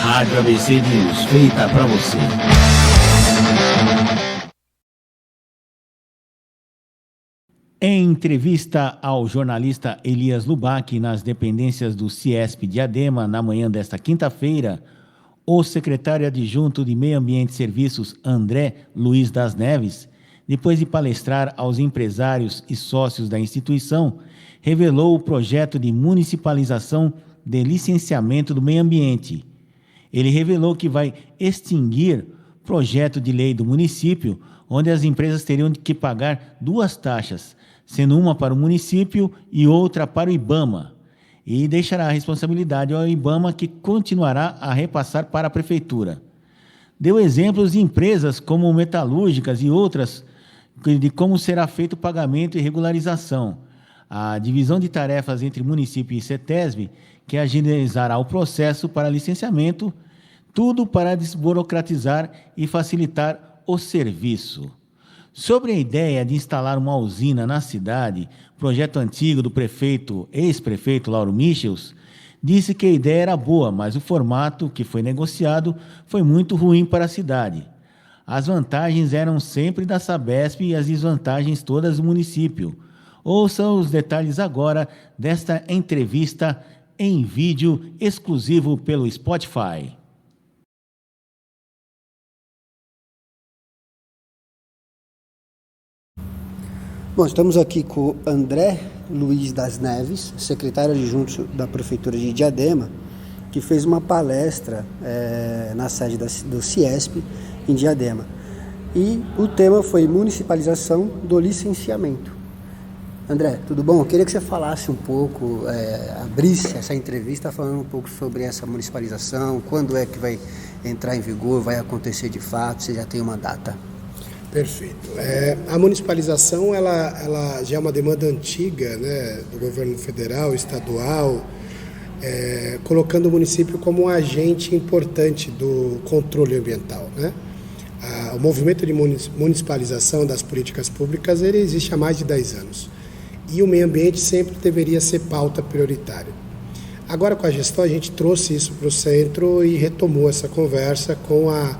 Rádio ABC News, feita para você. Em entrevista ao jornalista Elias Lubac nas dependências do CIESP Diadema, na manhã desta quinta-feira, o secretário adjunto de Meio Ambiente e Serviços, André Luiz das Neves, depois de palestrar aos empresários e sócios da instituição, revelou o projeto de municipalização de licenciamento do meio ambiente. Ele revelou que vai extinguir projeto de lei do município, onde as empresas teriam que pagar duas taxas, sendo uma para o município e outra para o IBAMA, e deixará a responsabilidade ao IBAMA, que continuará a repassar para a prefeitura. Deu exemplos de empresas como metalúrgicas e outras de como será feito o pagamento e regularização. A divisão de tarefas entre município e CETESB, que agilizará o processo para licenciamento, tudo para desburocratizar e facilitar o serviço. Sobre a ideia de instalar uma usina na cidade, projeto antigo do ex-prefeito Lauro Michels, disse que a ideia era boa, mas o formato que foi negociado foi muito ruim para a cidade. As vantagens eram sempre da Sabesp e as desvantagens todas do município. Ouça os detalhes agora desta entrevista em vídeo exclusivo pelo Spotify. Bom, estamos aqui com o André Luiz das Neves, secretário adjunto da Prefeitura de Diadema, que fez uma palestra na sede do CIESP em Diadema. E o tema foi municipalização do licenciamento. André, tudo bom? Eu queria que você falasse um pouco, abrisse essa entrevista falando um pouco sobre essa municipalização, quando é que vai entrar em vigor, vai acontecer de fato, você já tem uma data? Perfeito. A municipalização ela já é uma demanda antiga, né, do governo federal, estadual, colocando o município como um agente importante do controle ambiental, né? O movimento de municipalização das políticas públicas ele existe há mais de 10 anos e o meio ambiente sempre deveria ser pauta prioritária. Agora, com a gestão, a gente trouxe isso para o centro e retomou essa conversa com a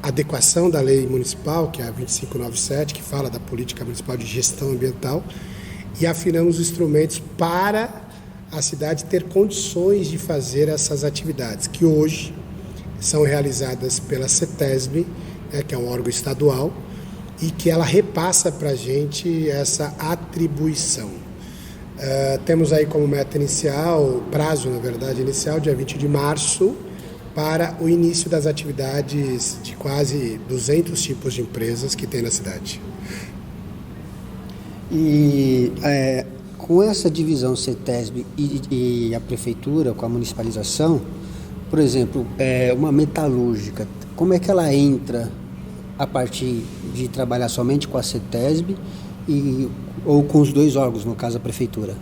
adequação da lei municipal, que é a 2597, que fala da política municipal de gestão ambiental, e afinamos os instrumentos para a cidade ter condições de fazer essas atividades, que hoje são realizadas pela CETESB, que é um órgão estadual, e que ela repassa para a gente essa atribuição. Temos aí como meta inicial, prazo na verdade inicial, dia 20 de março, para o início das atividades de quase 200 tipos de empresas que tem na cidade. E com essa divisão CETESB e a prefeitura, com a municipalização, por exemplo, uma metalúrgica, como é que ela entra a partir de trabalhar somente com a CETESB ou com os dois órgãos, no caso a prefeitura?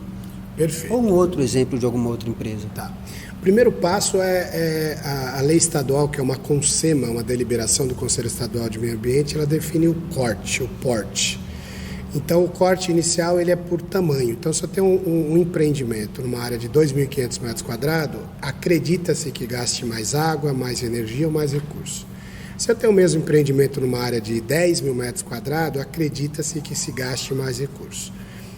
Perfeito. Ou um outro exemplo de alguma outra empresa? Tá. O primeiro passo é a lei estadual, que é uma CONSEMA, uma deliberação do Conselho Estadual de Meio Ambiente, ela define o corte, o porte. Então, o corte inicial ele é por tamanho. Então, se eu tenho um empreendimento numa área de 2.500 metros quadrados, acredita-se que gaste mais água, mais energia ou mais recursos. Se eu tenho o mesmo empreendimento numa área de 10.000 metros quadrados, acredita-se que se gaste mais recursos.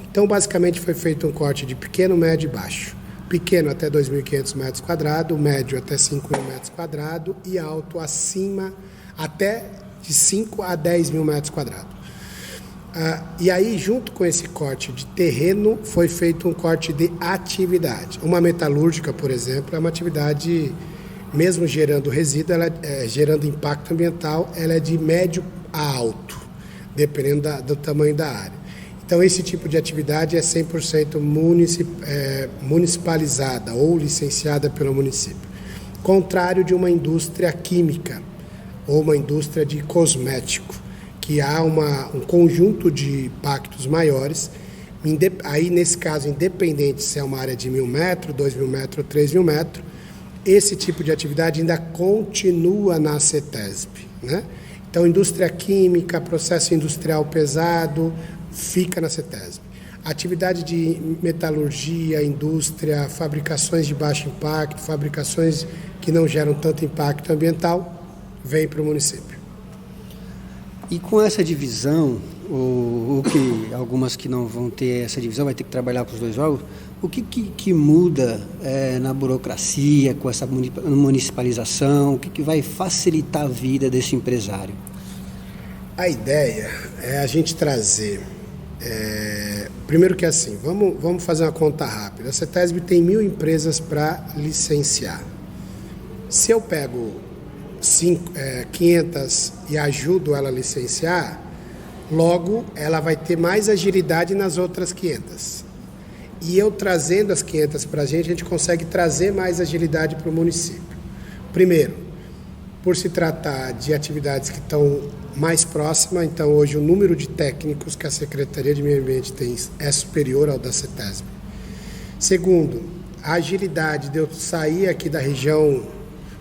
Então, basicamente, foi feito um corte de pequeno, médio e baixo. Pequeno até 2.500 metros quadrados, médio até 5.000 metros quadrados e alto acima até de 5 a 10.000 metros quadrados. E aí, junto com esse corte de terreno, foi feito um corte de atividade. Uma metalúrgica, por exemplo, é uma atividade, mesmo gerando resíduo, gerando impacto ambiental, ela é de médio a alto, dependendo do tamanho da área. Então, esse tipo de atividade é 100% municipalizada ou licenciada pelo município. Contrário de uma indústria química ou uma indústria de cosmético, que há um conjunto de impactos maiores. Aí, nesse caso, independente se é uma área de 1.000 metros, 2.000 metros, 3.000 metros, esse tipo de atividade ainda continua na CETESB, né? Então, indústria química, processo industrial pesado, fica na CETESB. atividade de metalurgia, indústria, fabricações de baixo impacto, fabricações que não geram tanto impacto ambiental, vem para o município. E com essa divisão, ou que algumas que não vão ter essa divisão, vai ter que trabalhar com os dois órgãos, o que muda na burocracia, com essa municipalização, o que vai facilitar a vida desse empresário? A ideia é a gente trazer, primeiro que assim, vamos fazer uma conta rápida. A CETESB tem 1.000 empresas para licenciar. Se eu pego 500 e ajudo ela a licenciar, logo ela vai ter mais agilidade nas outras 500. E eu trazendo as 500 para a gente consegue trazer mais agilidade para o município. Primeiro, por se tratar de atividades que estão mais próximas, então hoje o número de técnicos que a Secretaria de Meio Ambiente tem é superior ao da CETESB. Segundo, a agilidade de eu sair aqui da região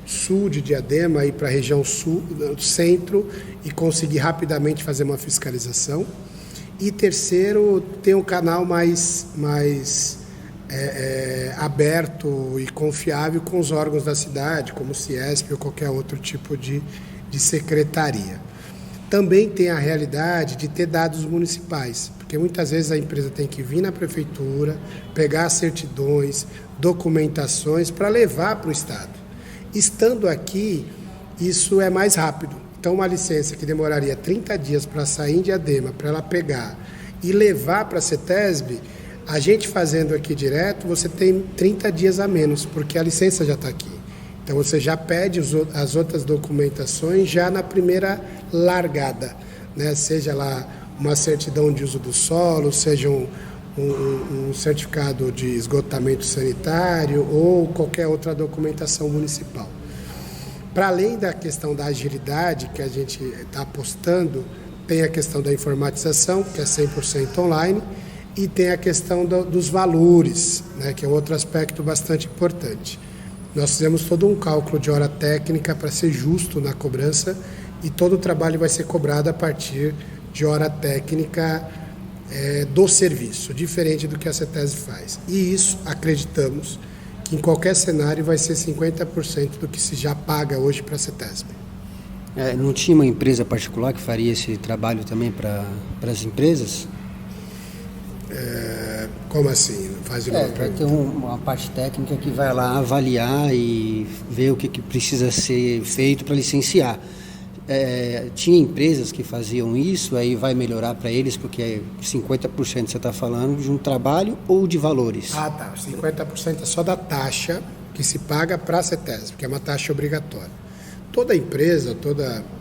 sul de Diadema e ir para a região sul, centro, e conseguir rapidamente fazer uma fiscalização. E terceiro, ter um canal mais aberto e confiável com os órgãos da cidade, como o CIESP ou qualquer outro tipo de secretaria. Também tem a realidade de ter dados municipais, porque muitas vezes a empresa tem que vir na prefeitura, pegar certidões, documentações para levar para o Estado. Estando aqui, isso é mais rápido. Então, uma licença que demoraria 30 dias para sair em Diadema, para ela pegar e levar para a CETESB, a gente fazendo aqui direto, você tem 30 dias a menos, porque a licença já está aqui. Então, você já pede as outras documentações já na primeira largada, né? Seja lá uma certidão de uso do solo, seja um certificado de esgotamento sanitário ou qualquer outra documentação municipal. Para além da questão da agilidade que a gente está apostando, tem a questão da informatização, que é 100% online, e tem a questão dos valores, né, que é outro aspecto bastante importante. Nós fizemos todo um cálculo de hora técnica para ser justo na cobrança e todo o trabalho vai ser cobrado a partir de hora técnica do serviço, diferente do que a CETESB faz. E isso, acreditamos, que em qualquer cenário vai ser 50% do que se já paga hoje para a CETESB. Não tinha uma empresa particular que faria esse trabalho também para as empresas? Como assim? Vai ter uma parte técnica que vai lá avaliar e ver o que precisa ser feito para licenciar. Tinha empresas que faziam isso, aí vai melhorar para eles, porque 50% você está falando de um trabalho ou de valores? Ah, tá. 50% é só da taxa que se paga para a CETESB, que é uma taxa obrigatória. Toda empresa,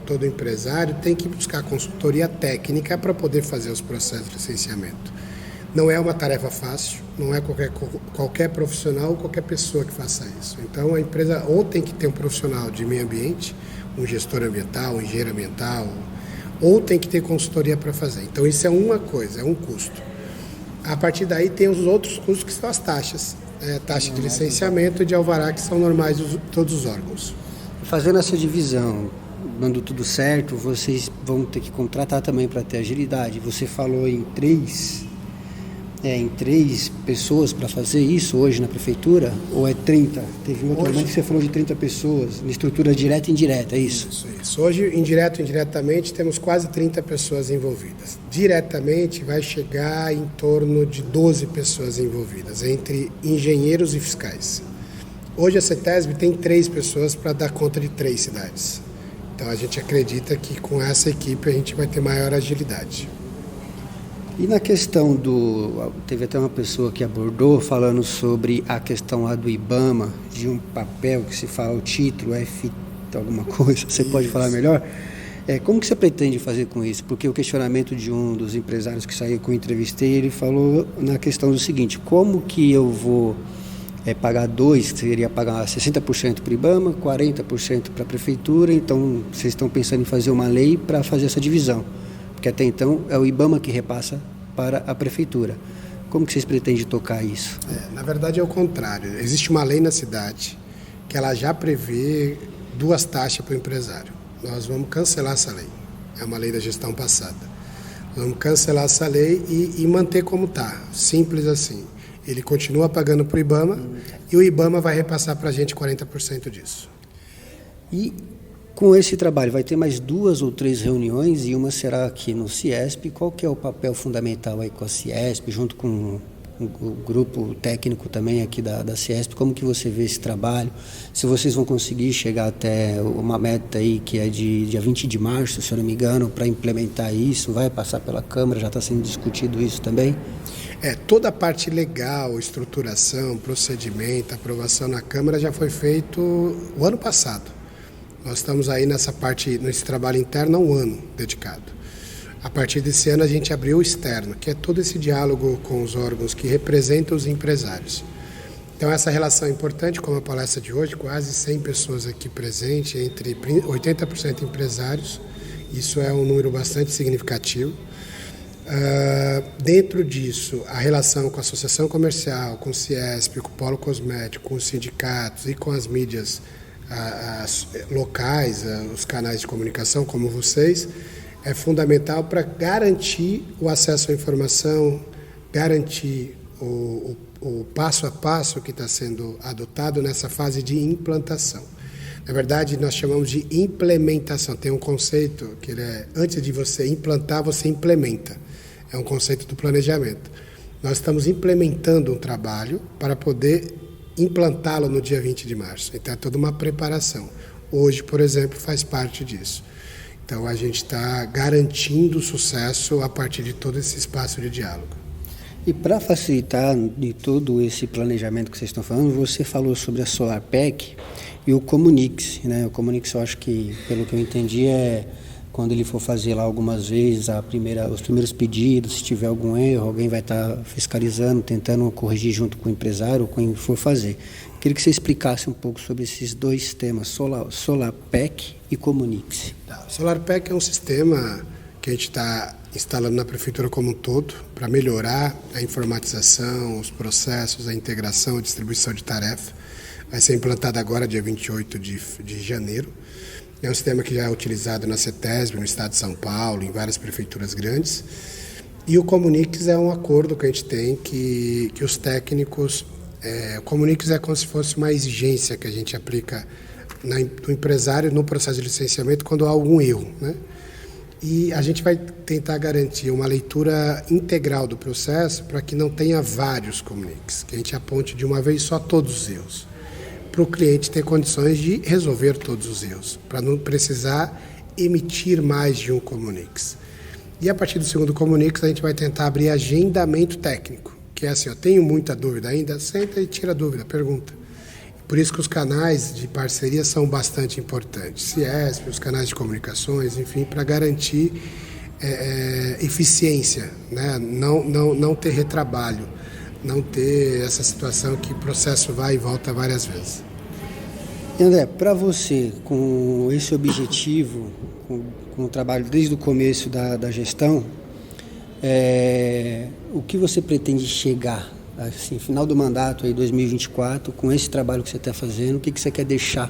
todo empresário tem que buscar consultoria técnica para poder fazer os processos de licenciamento. Não é uma tarefa fácil, não é qualquer profissional ou qualquer pessoa que faça isso. Então, a empresa ou tem que ter um profissional de meio ambiente, um gestor ambiental, um engenheiro ambiental, ou tem que ter consultoria para fazer. Então, isso é uma coisa, é um custo. A partir daí, tem os outros custos que são as taxas. Taxa de licenciamento e de alvará, que são normais de todos os órgãos. Fazendo essa divisão, dando tudo certo, vocês vão ter que contratar também para ter agilidade. Você falou em três pessoas para fazer isso hoje na prefeitura, ou é 30? Teve um outro momento que você falou de 30 pessoas, na estrutura direta e indireta, é isso? Isso. Hoje, indireto e indiretamente, temos quase 30 pessoas envolvidas. Diretamente, vai chegar em torno de 12 pessoas envolvidas, entre engenheiros e fiscais. Hoje, a CETESB tem 3 pessoas para dar conta de 3 cidades. Então, a gente acredita que com essa equipe a gente vai ter maior agilidade. E na questão teve até uma pessoa que abordou falando sobre a questão lá do IBAMA, de um papel que se fala o título, alguma coisa, você pode falar melhor? Como que você pretende fazer com isso? Porque o questionamento de um dos empresários que saiu com o entrevistei, ele falou na questão do seguinte: como que eu vou pagar seria pagar 60% para o IBAMA, 40% para a prefeitura, então vocês estão pensando em fazer uma lei para fazer essa divisão? Porque até então é o IBAMA que repassa para a prefeitura. Como que vocês pretendem tocar isso? Na verdade é o contrário. Existe uma lei na cidade que ela já prevê 2 taxas para o empresário. Nós vamos cancelar essa lei. É uma lei da gestão passada. Vamos cancelar essa lei e manter como está, simples assim. Ele continua pagando para o IBAMA e o IBAMA vai repassar para a gente 40% disso. E com esse trabalho vai ter mais 2 ou 3 reuniões e uma será aqui no CIESP. Qual que é o papel fundamental aí com a CIESP, junto com o grupo técnico também aqui da CIESP? Como que você vê esse trabalho? Se vocês vão conseguir chegar até uma meta aí que é de dia 20 de março, se eu não me engano, para implementar isso, vai passar pela Câmara, já está sendo discutido isso também? Toda a parte legal, estruturação, procedimento, aprovação na Câmara já foi feito o ano passado. Nós estamos aí nessa parte, nesse trabalho interno há um ano dedicado. A partir desse ano a gente abriu o externo, que é todo esse diálogo com os órgãos que representam os empresários. Então essa relação é importante, como a palestra de hoje, quase 100 pessoas aqui presentes, entre 80% empresários, isso é um número bastante significativo. Dentro disso, a relação com a associação comercial, com o CIESP, com o Polo Cosmético, com os sindicatos e com as mídias as locais, os canais de comunicação como vocês, é fundamental para garantir o acesso à informação, garantir o passo a passo que está sendo adotado nessa fase de implantação. Na verdade, nós chamamos de implementação. Tem um conceito que antes de você implantar, você implementa. É um conceito do planejamento. Nós estamos implementando um trabalho para poder implantá-lo no dia 20 de março. Então, é toda uma preparação. Hoje, por exemplo, faz parte disso. Então, a gente está garantindo o sucesso a partir de todo esse espaço de diálogo. E para facilitar de todo esse planejamento que vocês estão falando, você falou sobre a SolarPEC e o Comunix, né? O Comunix, eu acho que, pelo que eu entendi, quando ele for fazer lá algumas vezes os primeiros pedidos, se tiver algum erro, alguém vai estar fiscalizando, tentando corrigir junto com o empresário ou com quem for fazer. Queria que você explicasse um pouco sobre esses 2 temas, SolarPEC e Comunix. O SolarPEC é um sistema que a gente está instalando na Prefeitura como um todo para melhorar a informatização, os processos, a integração, a distribuição de tarefa. Vai ser implantado agora, dia 28 de janeiro. É um sistema que já é utilizado na CETESB, no estado de São Paulo, em várias prefeituras grandes. E o Comunix é um acordo que a gente tem que os técnicos... o Comunix é como se fosse uma exigência que a gente aplica no empresário no processo de licenciamento quando há algum erro, né? E a gente vai tentar garantir uma leitura integral do processo para que não tenha vários Comunix, que a gente aponte de uma vez só todos os erros, para o cliente ter condições de resolver todos os erros, para não precisar emitir mais de um Comunix. E a partir do segundo Comunix a gente vai tentar abrir agendamento técnico, que é assim, eu tenho muita dúvida ainda, senta e tira a dúvida, pergunta. Por isso que os canais de parceria são bastante importantes, CIESP, os canais de comunicações, enfim, para garantir eficiência, né? Não ter retrabalho, não ter essa situação que o processo vai e volta várias vezes. André, para você, com esse objetivo, com o trabalho desde o começo da gestão, o que você pretende chegar, assim, final do mandato, aí, 2024, com esse trabalho que você está fazendo, o que você quer deixar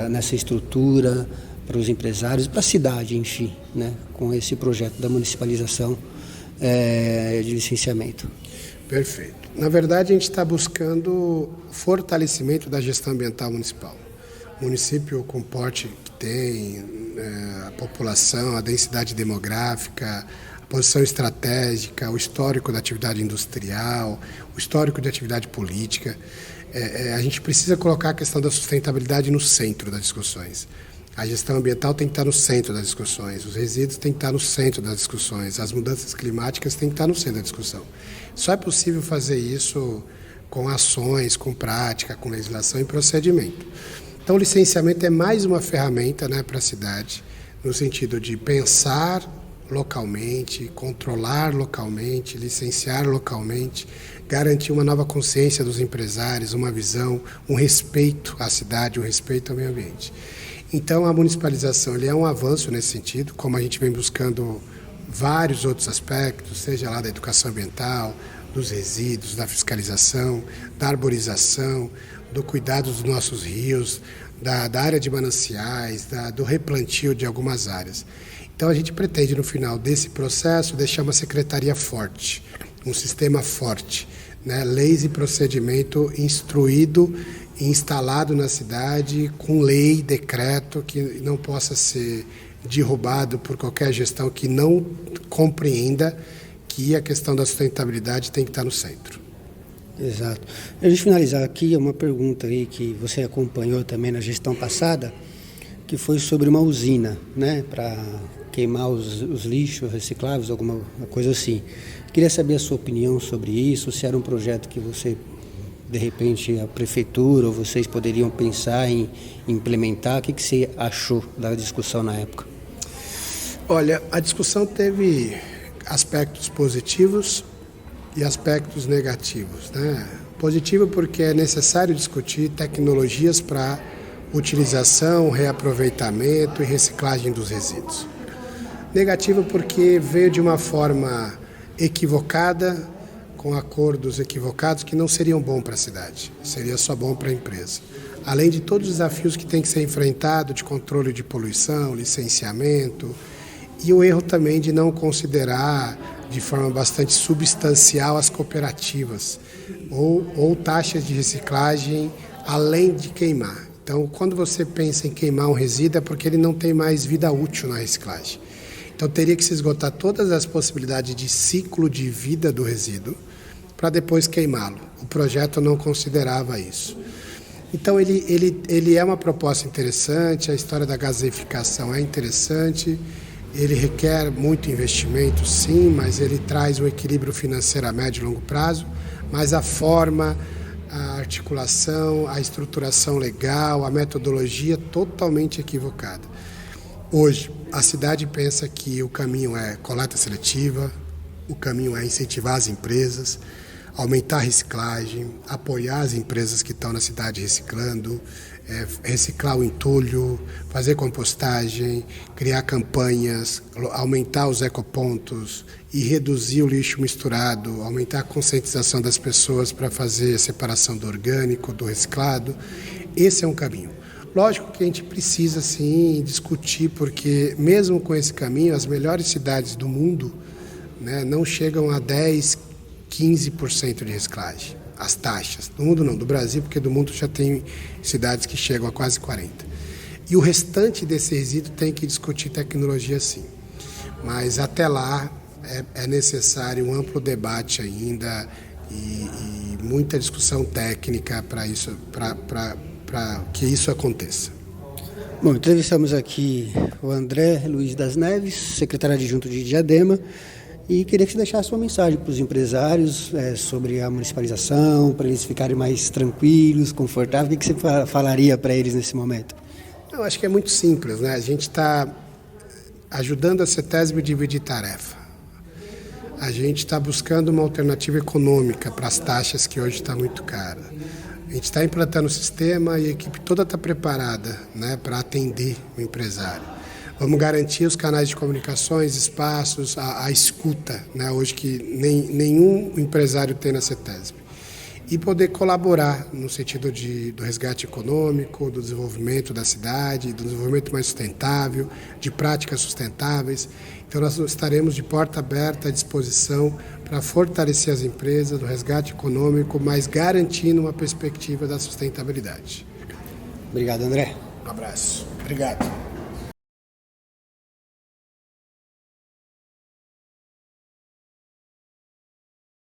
nessa estrutura, para os empresários, para a cidade, enfim, né, com esse projeto da municipalização de licenciamento? Perfeito. Na verdade, a gente está buscando fortalecimento da gestão ambiental municipal. O município com o porte que tem, a população, a densidade demográfica, a posição estratégica, o histórico da atividade industrial, o histórico de atividade política, a gente precisa colocar a questão da sustentabilidade no centro das discussões. A gestão ambiental tem que estar no centro das discussões, os resíduos têm que estar no centro das discussões, as mudanças climáticas têm que estar no centro da discussão. Só é possível fazer isso com ações, com prática, com legislação e procedimento. Então, o licenciamento é mais uma ferramenta, né, para a cidade, no sentido de pensar localmente, controlar localmente, licenciar localmente, garantir uma nova consciência dos empresários, uma visão, um respeito à cidade, um respeito ao meio ambiente. Então, a municipalização é um avanço nesse sentido, como a gente vem buscando vários outros aspectos, seja lá da educação ambiental, dos resíduos, da fiscalização, da arborização, do cuidado dos nossos rios, da área de mananciais, do replantio de algumas áreas. Então a gente pretende, no final desse processo, deixar uma secretaria forte, um sistema forte, né? Leis e procedimento instruído e instalado na cidade, com lei, decreto, que não possa ser derrubado por qualquer gestão que não compreenda que a questão da sustentabilidade tem que estar no centro. Exato. A gente finalizar aqui, uma pergunta aí que você acompanhou também na gestão passada, que foi sobre uma usina, né, para queimar os lixos recicláveis, alguma coisa assim. Queria saber a sua opinião sobre isso, se era um projeto que você, de repente, a prefeitura ou vocês poderiam pensar em implementar. O que você achou da discussão na época? Olha, a discussão teve aspectos positivos e aspectos negativos, né? Positivo porque é necessário discutir tecnologias para utilização, reaproveitamento e reciclagem dos resíduos. Negativo porque veio de uma forma equivocada, com acordos equivocados que não seriam bons para a cidade, seria só bom para a empresa. Além de todos os desafios que tem que ser enfrentado de controle de poluição, licenciamento, e o erro também de não considerar de forma bastante substancial as cooperativas ou taxas de reciclagem além de queimar. Então, quando você pensa em queimar um resíduo é porque ele não tem mais vida útil na reciclagem. Então, teria que se esgotar todas as possibilidades de ciclo de vida do resíduo para depois queimá-lo. O projeto não considerava isso. Então, ele é uma proposta interessante, a história da gaseificação é interessante, ele requer muito investimento, sim, mas ele traz um equilíbrio financeiro a médio e longo prazo, mas a forma, a articulação, a estruturação legal, a metodologia totalmente equivocada. Hoje, a cidade pensa que o caminho é coleta seletiva, o caminho é incentivar as empresas, aumentar a reciclagem, apoiar as empresas que estão na cidade reciclando, reciclar o entulho, fazer compostagem, criar campanhas, aumentar os ecopontos e reduzir o lixo misturado, aumentar a conscientização das pessoas para fazer a separação do orgânico, do reciclado. Esse é um caminho. Lógico que a gente precisa, sim, discutir, porque mesmo com esse caminho, as melhores cidades do mundo, né, não chegam a 10%, 15% de reciclagem. As taxas. Do mundo não, do Brasil, porque do mundo já tem cidades que chegam a quase 40%. E o restante desse resíduo tem que discutir tecnologia, sim. Mas até lá é necessário um amplo debate ainda e muita discussão técnica para isso, para que isso aconteça. Bom, entrevistamos aqui o André Luiz das Neves, secretário adjunto de Diadema, e queria que você deixasse uma mensagem para os empresários sobre a municipalização, para eles ficarem mais tranquilos, confortáveis. O que você falaria para eles nesse momento? Eu acho que é muito simples, né? A gente está ajudando a CETESB a dividir tarefa. A gente está buscando uma alternativa econômica para as taxas que hoje está muito cara. A gente está implantando o sistema e a equipe toda está preparada, né, para atender o empresário. Vamos garantir os canais de comunicações, espaços, a escuta, né, hoje que nenhum empresário tem na CETESB. E poder colaborar no sentido do resgate econômico, do desenvolvimento da cidade, do desenvolvimento mais sustentável, de práticas sustentáveis. Então nós estaremos de porta aberta à disposição para fortalecer as empresas do resgate econômico, mas garantindo uma perspectiva da sustentabilidade. Obrigado, André. Um abraço. Obrigado.